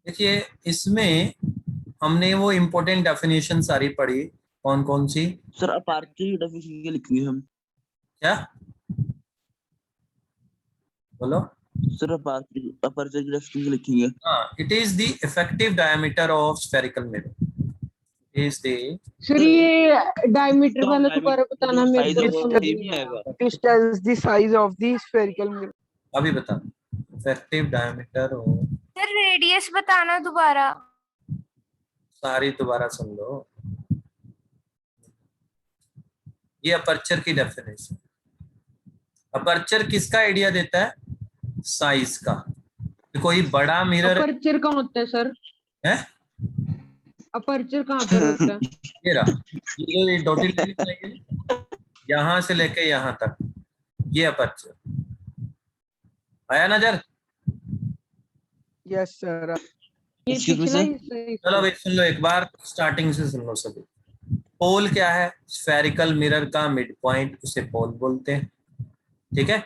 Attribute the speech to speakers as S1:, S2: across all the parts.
S1: देखिए इसमें हमने वो इम्पोर्टेंट डेफिनेशन सारी पढ़ी। कौन कौन सी?
S2: सर अपर्चर की डेफिनेशन क्या लिखेंगे हम?
S1: क्या बोलो?
S2: सर अपर्चर की डेफिनेशन क्या लिखेंगे?
S1: हाँ, it is the effective diameter of spherical mirror. Is the
S3: sir ये डायमीटर
S2: तो
S3: वाला
S2: हम
S3: दोबारा बताना, मेरे
S2: साइज
S3: को
S2: होगा वो
S3: समझ
S2: सेम
S3: नहीं
S2: ही
S3: आया।
S2: आएगा।
S4: It tells the size of the spherical mirror.
S1: अभी बता। Effective diameter of,
S5: sir radius बताना दोबारा।
S1: सारी दोबारा सुन लो। ये अपर्चर की डेफिनेशन। अपर्चर किसका आइडिया देता है? साइज का। कोई बड़ा मिरर
S3: अपर्चर कहाँ होता है सर?
S1: है,
S3: अपर्चर कहाँ पर होता है?
S1: ये रहा, ये डॉटेड लाइन बनाइए, यहां से लेके यहां तक, ये अपर्चर आया नजर?
S4: Yes, sir.
S3: ये
S2: Excuse me,
S3: पिछला
S2: sir?
S3: हिस्सा है
S1: चलो
S3: इसका।
S1: भाई सुन लो, एक बार स्टार्टिंग से सुन लो सभी। पोल क्या है? स्फेरिकल मिरर का मिड पॉइंट, उसे पोल बोलते हैं। ठीक है।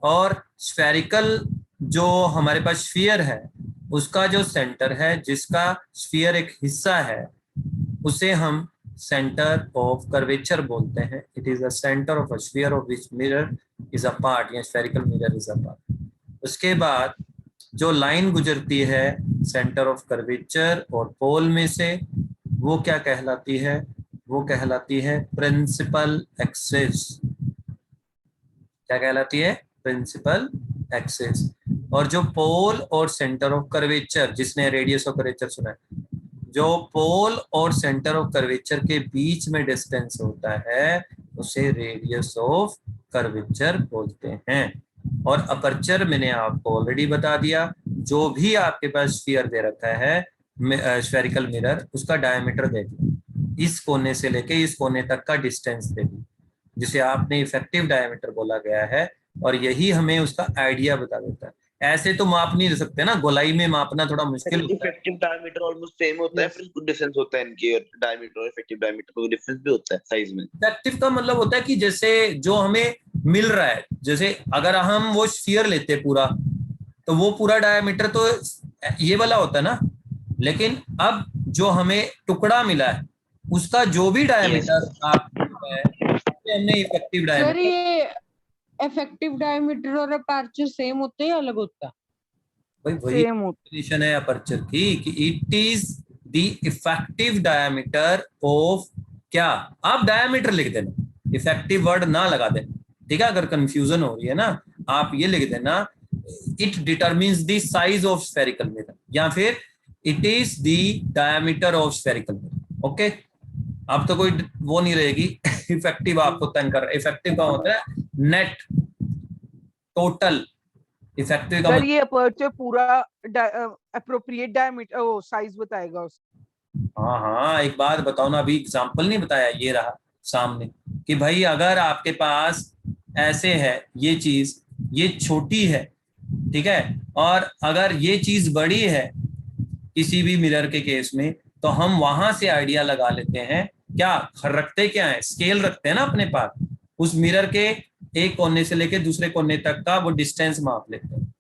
S1: और स्फेरिकल जो हमारे पास स्फीयर है, उसका जो सेंटर है, जिसका स्फीयर एक हिस्सा है, उसे हम सेंटर ऑफ कर्वेचर बोलते हैं। It is the centre of a sphere of which mirror is a part, या spherical mirror is a part. उसके बाद जो लाइन गुजरती है सेंटर ऑफ कर्वेचर और पोल में से, वो क्या कहलाती है? वो कहलाती है प्रिंसिपल एक्सिस। क्या कहलाती है? Principal axis. और जो पोल और सेंटर ऑफ कर्वेचर, जिसने रेडियस ऑफ कर्वेचर सुना है, जो पोल और सेंटर ऑफ कर्वेचर के बीच में डिस्टेंस होता है, उसे रेडियस ऑफ कर्वेचर बोलते हैं। और अपर्चर मैंने आपको ऑलरेडी बता दिया, जो भी आपके पास स्फीयर दे रखा है, स्फेरिकल मिरर, उसका डायमीटर दे दिया, इस कोने से लेके इस कोने तक का डिस्टेंस दे दिया, जिसे आपने इफेक्टिव डायमीटर बोला गया है। और यही हमें उसका आइडिया बता देता है। ऐसे तो माप नहीं सकते ना, गोलाई में मापना थोड़ा मुश्किल होता है।
S2: इफेक्टिव डायमीटर ऑलमोस्ट सेम होता है, फिर कुछ डिफरेंस होता है इनके डायमीटर और इफेक्टिव डायमीटर में डिफरेंस भी होता है साइज में।
S1: इफेक्टिव का मतलब होता है कि जैसे जो हमें मिल रहा है, जैसे अगर हम वो स्फीयर लेते पूरा, तो वो पूरा डायमीटर तो ये वाला होता है ना, लेकिन अब जो हमें टुकड़ा मिला है, उसका जो भी डायमीटर आप है, हमने इफेक्टिव
S3: सर
S1: डायमीटर।
S3: ये इफेक्टिव डायमीटर और अपर्चर सेम होते हैं या अलग होता है?
S1: भाई वही
S4: Same.
S1: डेफिनेशन है अपर्चर की, कि it is the effective diameter of, क्या आप डायमीटर लिख देना, इफेक्टिव वर्ड ना लगा देना, ठीक है? अगर कंफ्यूजन हो रही है ना, आप ये लिख देना, it determines the size of spherical mirror, या फिर it is the diameter of spherical mirror. Okay, अब तो कोई वो नहीं रहेगी। इफेक्टिव आपको तंग कर, इफेक्टिव का होता है नेट टोटल। इफेक्टिव का
S4: सर
S1: मतलब,
S4: ये अपर्चर पूरा appropriate diameter size बताएगा उसका।
S1: हाँ हाँ, एक बात बताओ ना, अभी एग्जाम्पल नहीं बताया, ये रहा सामने, कि भाई अगर आपके पास ऐसे है ये चीज, ये छोटी है, ठीक है, और अगर ये चीज बड़ी है किसी भी मिरर के केस में, तो हम वहां से आइडिया लगा लेते हैं। क्या रखते क्या है? स्केल रखते हैं ना अपने पास, उस मिरर के एक कोने से लेके दूसरे कोने तक का वो डिस्टेंस माप लेते हैं।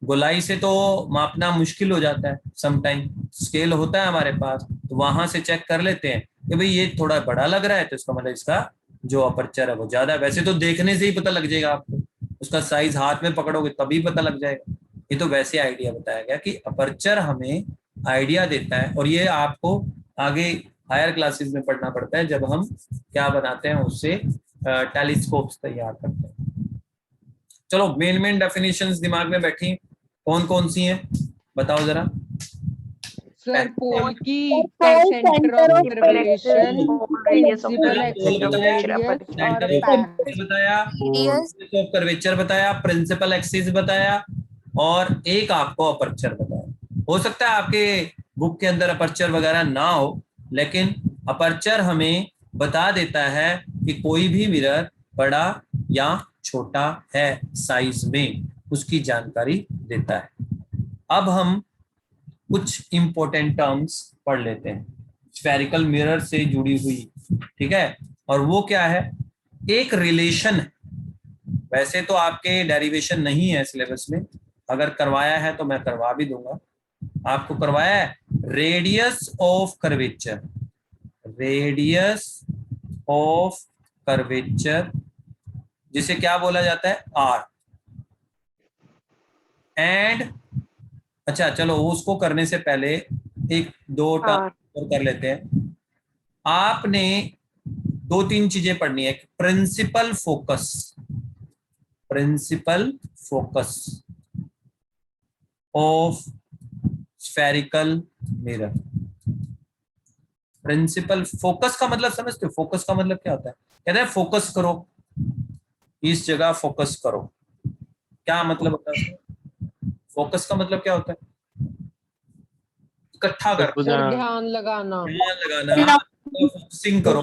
S1: गोलाई से तो मापना मुश्किल हो जाता है, समटाइम स्केल होता है हमारे पास, तो वहां से चेक कर लेते हैं कि भाई ये थोड़ा बड़ा लग रहा है, तो इसका मतलब इसका जो अपर्चर है वो ज्यादा है। वैसे तो देखने से ही पता लग जाएगा आपको, उसका साइज हाथ में पकड़ोगे तभी पता लग जाएगा। ये तो वैसे आइडिया बताया गया कि अपर्चर हमें आइडिया देता है, और ये आपको आगे हायर क्लासेस में पढ़ना पड़ता है, जब हम क्या बनाते हैं, उससे टेलीस्कोप्स तैयार करते हैं। चलो, मेन मेन डेफिनेशंस दिमाग में बैठी कौन कौन सी हैं, बताओ जरा।
S3: सर पोल की
S6: pole
S3: centre
S6: centre
S3: of
S6: of
S3: curvature,
S6: radius of
S3: principal
S6: curvature
S3: radius और
S1: सेंटर ऑफ
S3: अपर्चर।
S1: बताया,
S5: रेडियस
S1: ऑफ कर्वेचर बताया, प्रिंसिपल एक्सिस बताया, और एक आपको अपर्चर बताया। हो सकता है आपके बुक के अंदर अपर्चर वगैरह ना हो, लेकिन अपर्चर हमें बता देता है कि कोई भी मिरर बड़ा या छोटा है साइज में, उसकी जानकारी देता है। अब हम कुछ इंपॉर्टेंट टर्म्स पढ़ लेते हैं स्फेरिकल मिरर से जुड़ी हुई, ठीक है? और वो क्या है? एक रिलेशन है। वैसे तो आपके डेरिवेशन नहीं है सिलेबस में, अगर करवाया है तो मैं करवा भी दूंगा, आपको करवाया है radius of curvature, radius of curvature जिसे क्या बोला जाता है, आर। एंड अच्छा चलो उसको करने से पहले एक दो टर्म कर लेते हैं। आपने 2-3 चीजें पढ़नी है। Principal focus, principal focus of spherical mirror. Principal focus का मतलब समझते हो? फोकस का मतलब क्या होता है? कहते हैं फोकस करो, इस जगह फोकस करो। क्या मतलब होता है? फोकस का मतलब क्या होता है? इकट्ठा करना,
S3: सर ध्यान लगाना,
S1: ध्यान लगाना, फोकसिंग करो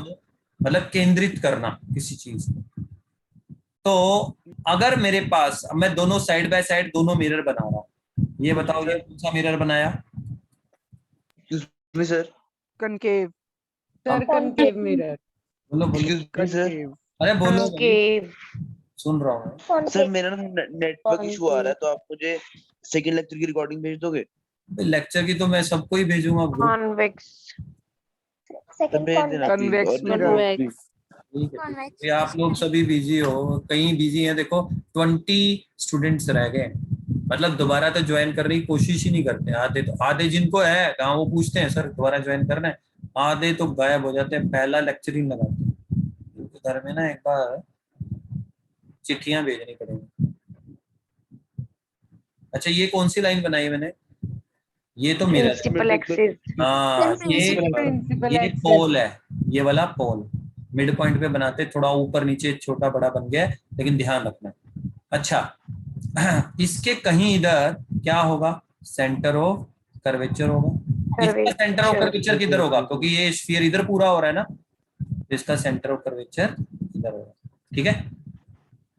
S1: मतलब केंद्रित करना किसी चीज को। तो अगर मेरे पास, अब मैं दोनों साइड बाय साइड दोनों मिरर बना रहा हूं, ये बताओ ये कौन सा मिरर बनाया?
S2: Sir
S4: concave,
S3: sir concave mirror,
S1: बोलो बोलो,
S2: सर
S4: कनकेव,
S1: अरे बोलो भाई,
S5: कनकेव,
S1: सुन रहा हूँ।
S2: सर मेरा ना नेटवर्क इशू आ रहा है, तो आप मुझे सेकंड लेक्चर की रिकॉर्डिंग भेज दोगे?
S1: लेक्चर की तो मैं सबको ही भेजूंगा ग्रुप।
S5: कॉन्वेक्स,
S2: तब भेज देना प्लीज।
S4: कन्वेक्स
S2: और
S4: मिरर,
S5: कॉन्वेक्स,
S1: ठीक है, ये आप लोग सभी बिजी हो, कहीं बिजी हैं। देखो 20 स्टूडेंट्स रह गए, मतलब दोबारा तो ज्वाइन करने की कोशिश ही नहीं करते। आधे तो, आधे जिनको है कहाँ वो पूछते हैं सर दोबारा ज्वाइन करना है, आधे तो गायब हो जाते हैं, पहला लेक्चर ही लगाते हैं। तो घर में ना एक बार चिट्ठियां भेजनी पड़ेंगी। अच्छा ये कौन सी लाइन बनाई मैंने? ये तो मेरा,
S5: प्रिंसिपल एक्सिस,
S1: हाँ
S3: प्रिंसिपल
S1: ये
S3: एक्सिस,
S1: पोल है, ये वाला पोल मिड पॉइंट पे बनाते, थोड़ा ऊपर नीचे छोटा बड़ा बन गया है, लेकिन ध्यान रखना। अच्छा इसके कहीं इधर क्या होगा? सेंटर ऑफ कर्वेचर होगा। इसका सेंटर ऑफ कर्वेचर किधर होगा? क्योंकि ये स्फीयर इधर पूरा हो रहा है ना, तो इसका सेंटर ऑफ कर्वेचर इधर होगा। ठीक है,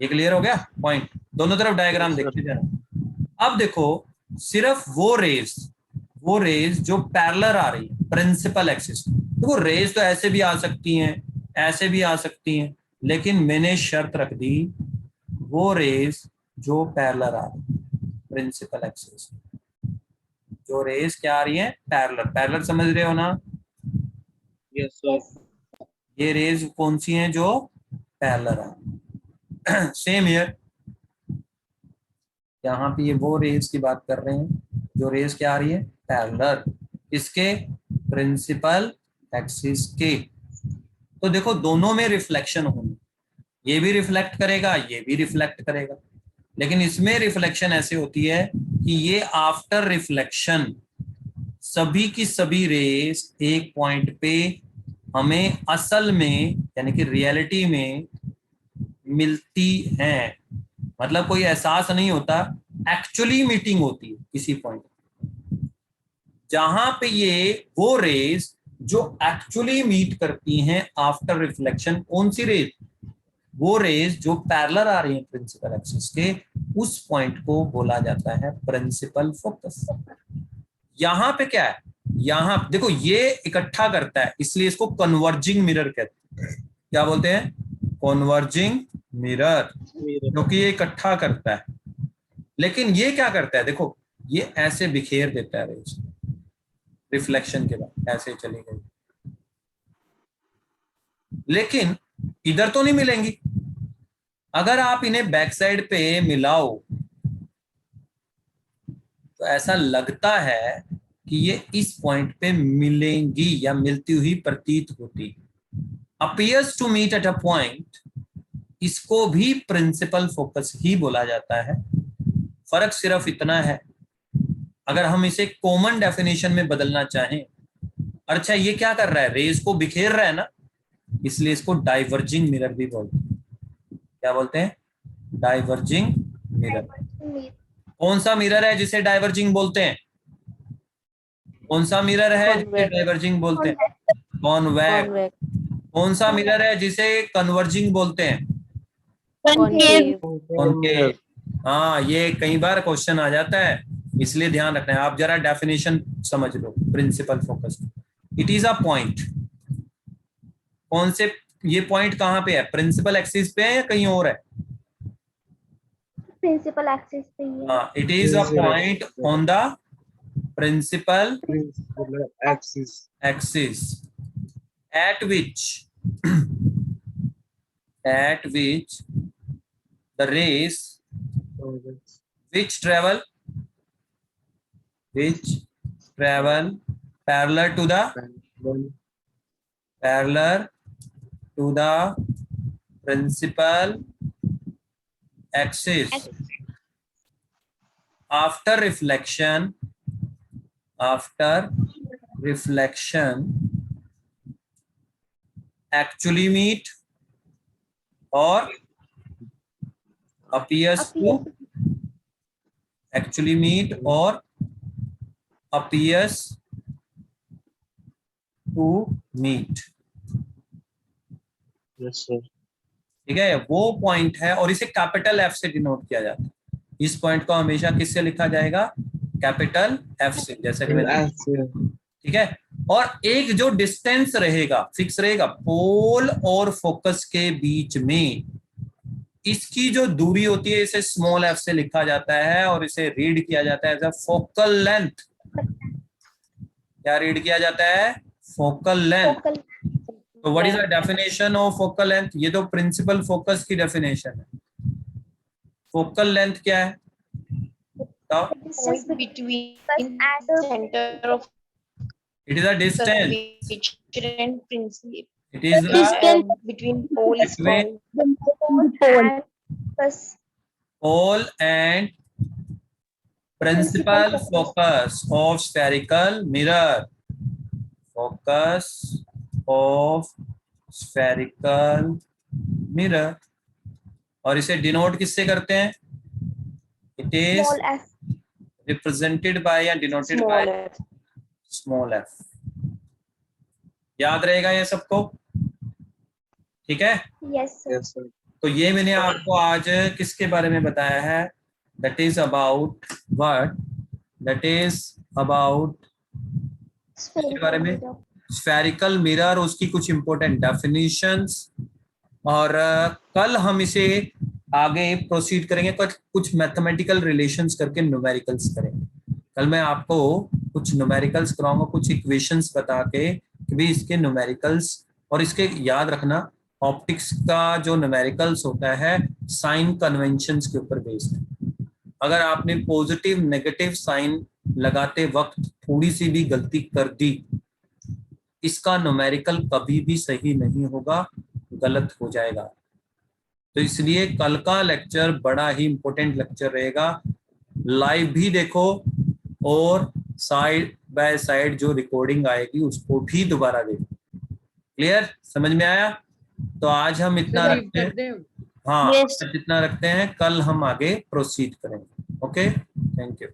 S1: ये क्लियर हो गया पॉइंट? दोनों तरफ डायग्राम देखते जाना। अब देखो सिर्फ वो रेज जो पैरेलल आ रही है प्रिंसिपल एक्सिस, देखो रेज तो ऐसे भी आ सकती हैं, ऐसे भी आ सकती हैं, लेकिन मैंने शर्त रख दी वो रेज जो पैरेलल आ रही है प्रिंसिपल एक्सिस, जो रेज क्या आ रही है? पैरेलल। पैरेलल समझ रहे हो ना?
S2: Yes sir.
S1: ये रेज कौन सी हैं जो पैरेलल आ रही है? सेम हियर, यहाँ पे ये वो रेज की बात कर रहे हैं जो रेज क्या आ रही है? पैरेलल। इसके? प्रिंसिपल एक्सिस के। तो देखो दोनों में रिफ्लेक्शन होगी, ये भी रिफ्लेक्ट करेगा, ये भी रिफ्लेक्ट करेगा, लेकिन इसमें रिफ्लेक्शन ऐसे होती है कि ये आफ्टर रिफ्लेक्शन सभी की सभी रेज एक पॉइंट पे हमें असल में यानी कि रियलिटी में मिलती हैं। मतलब कोई एहसास नहीं होता, एक्चुअली मीटिंग होती है किसी पॉइंट, जहां पे ये वो रेज जो एक्चुअली मीट करती हैं आफ्टर रिफ्लेक्शन। कौन सी रेज? वो रेज जो पैरेलल आ रही है प्रिंसिपल एक्सिस के, उस पॉइंट को बोला जाता है प्रिंसिपल फोकस। यहां पे क्या है? यहां देखो ये इकट्ठा करता है, इसलिए इसको कन्वर्जिंग मिरर कहते हैं। क्या बोलते हैं? कन्वर्जिंग मिरर, क्योंकि ये इकट्ठा करता है। लेकिन ये क्या करता है? देखो ये ऐसे बिखेर देता है रेज, रिफ्लेक्शन के बाद ऐसे चली गई, लेकिन इधर तो नहीं मिलेंगी। अगर आप इन्हें बैक साइड पे मिलाओ तो ऐसा लगता है कि ये इस पॉइंट पे मिलेंगी या मिलती हुई प्रतीत होती, appears to meet at a point. इसको भी प्रिंसिपल फोकस ही बोला जाता है। फर्क सिर्फ इतना है, अगर हम इसे कॉमन डेफिनेशन में बदलना चाहें, अच्छा ये क्या कर रहा है? रेज को बिखेर रहा है ना, इसलिए इसको डाइवर्जिंग मिरर भी बोलते हैं। क्या बोलते हैं? Diverging mirror. कौन सा मिरर है जिसे डाइवर्जिंग बोलते हैं? कौन सा मिरर है जिसे डाइवर्जिंग बोलते हैं? कॉन्वेक्स। कौन सा मिरर है जिसे कन्वर्जिंग बोलते हैं? कॉन्केव। हाँ ये कई बार क्वेश्चन आ जाता है, इसलिए ध्यान रखना है। आप जरा डेफिनेशन समझ लो principal focus. It is a point. कौन से? ये पॉइंट कहाँ पे है? प्रिंसिपल एक्सिस पे है या कहीं और है?
S6: प्रिंसिपल एक्सिस पे ही है।
S1: हाँ, it is a point on the principal
S2: axis
S1: axis at which the rays which travel parallel to the principal axis after reflection actually meet or appears to meet.
S2: yes sir
S1: ठीक है, वो point है और इसे capital F से denote किया जाता है। इस पॉइंट को हमेशा किससे लिखा जाएगा? कैपिटल एफ से, जैसे कि मैंने, ठीक है। और एक जो डिस्टेंस रहेगा, फिक्स रहेगा पोल और फोकस के बीच में, इसकी जो दूरी होती है इसे स्मॉल एफ से लिखा जाता है और इसे रीड किया जाता है एज अ फोकल लेंथ। क्या रीड किया जाता है? Focal length. तो what is the definition of focal length? ये तो प्रिंसिपल फोकस की डेफिनेशन है। फोकल लेंथ क्या है?
S6: Distance between center of
S1: it is a distance,
S6: curvature and principal.
S1: It is
S6: Between pole is
S1: Between
S6: called
S1: pole and principal focus of spherical mirror. Focus of spherical mirror. और इसे denote किससे करते हैं? It is represented by and denoted by small f. याद रहेगा ये सबको? ठीक है।
S6: yes sir.
S1: तो ये मैंने आपको आज किसके बारे में बताया है? That is about what? That is about किसके बारे में? स्फेरिकल मिरर, उसकी कुछ इंपॉर्टेंट डेफिनेशंस, और कल हम इसे आगे प्रोसीड करेंगे, कुछ मैथमेटिकल रिलेशंस करके न्यूमेरिकल्स करेंगे। कल मैं आपको कुछ न्यूमेरिकल्स कराऊंगा, कुछ इक्वेशंस बता के कि भाई इसके न्यूमेरिकल्स, और इसके याद रखना ऑप्टिक्स का जो न्यूमेरिकल्स होता है साइन कन्वेंशंस के ऊपर बेस्ड है। अगर आपने पॉजिटिव नेगेटिव साइन लगाते वक्त थोड़ी सी भी गलती कर दी, इसका न्यूमेरिकल कभी भी सही नहीं होगा, गलत हो जाएगा। तो इसलिए कल का लेक्चर बड़ा ही इंपॉर्टेंट लेक्चर रहेगा। लाइव भी देखो और साइड बाय साइड जो रिकॉर्डिंग आएगी उसको भी दोबारा देखो। क्लियर? समझ में आया? तो आज हम इतना रखते हैं। हाँ, इतना रखते हैं, कल हम आगे प्रोसीड करेंगे। Okay, thank you.